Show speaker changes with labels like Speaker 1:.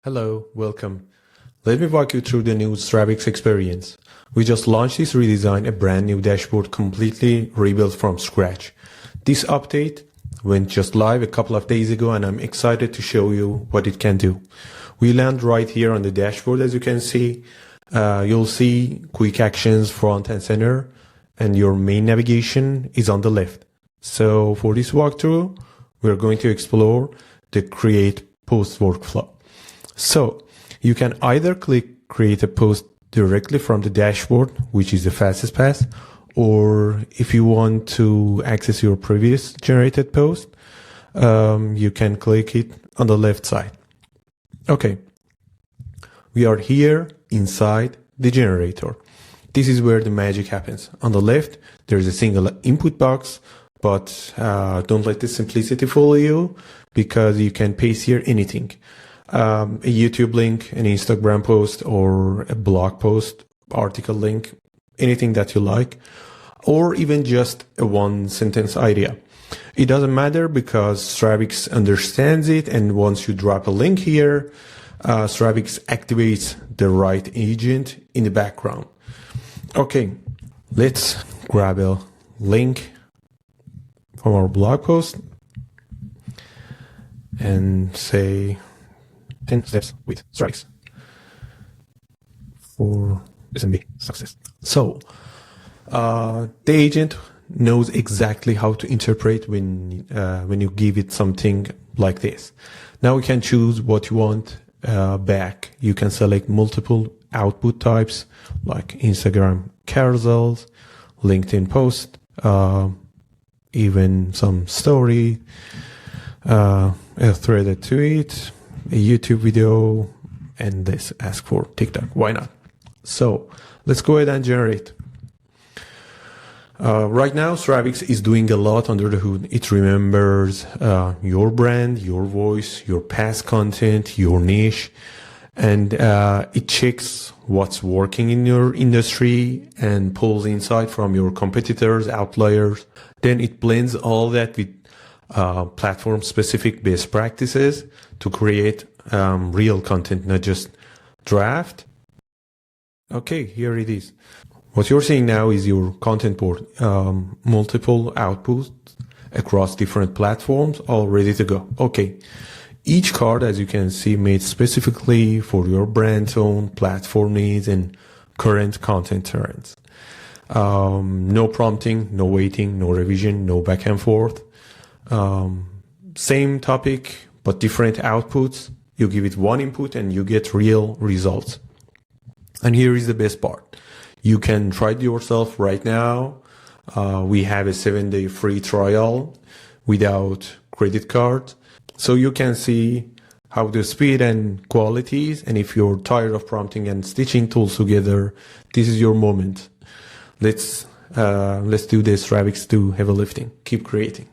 Speaker 1: Hello, welcome. Let me walk you through the new Stravix experience. We just launched this redesign, a brand new dashboard completely rebuilt from scratch. This update went just live a couple of days ago and I'm excited to show you what it can do. We land right here on the dashboard as you can see. You'll see quick actions front and center and your main navigation is on the left. So for this walkthrough, we're going to explore the create post workflow. So you can either click create a post directly from the dashboard, which is the fastest path, or if you want to access your previous generated post, you can click it on the left side. Okay, we are here inside the generator. This is where the magic happens. On the left, there is a single input box, but don't let the simplicity fool you because you can paste here anything. A YouTube link, an Instagram post, or a blog post, article link, anything that you like, or even just a one sentence idea. It doesn't matter because Stravix understands it, and once you drop a link here, Stravix activates the right agent in the background. Okay, let's grab a link from our blog post and say 10 steps with Stravix for SMB success. So the agent knows exactly how to interpret when you give it something like this. Now we can choose what you want back. You can select multiple output types like Instagram carousels, LinkedIn post, even some story, a threaded tweet, a YouTube video, and this ask for TikTok. Why not? So let's go ahead and generate. Right now, Stravix is doing a lot under the hood. It remembers your brand, your voice, your past content, your niche, and it checks what's working in your industry and pulls insight from your competitors, outliers. Then it blends all that with platform-specific best practices to create real content, not just draft. Okay, here it is. What you're seeing now is your content board, multiple outputs across different platforms, all ready to go. Okay, each card, as you can see, made specifically for your brand's own platform needs and current content trends. No prompting, no waiting, no revision, no back and forth. Same topic, but different outputs. You give it one input and you get real results. And here is the best part. You can try it yourself right now. We have a 7-day free trial without credit card. So you can see how the speed and qualities, and if you're tired of prompting and stitching tools together, this is your moment. Let's do this Stravix do heavy lifting. Keep creating.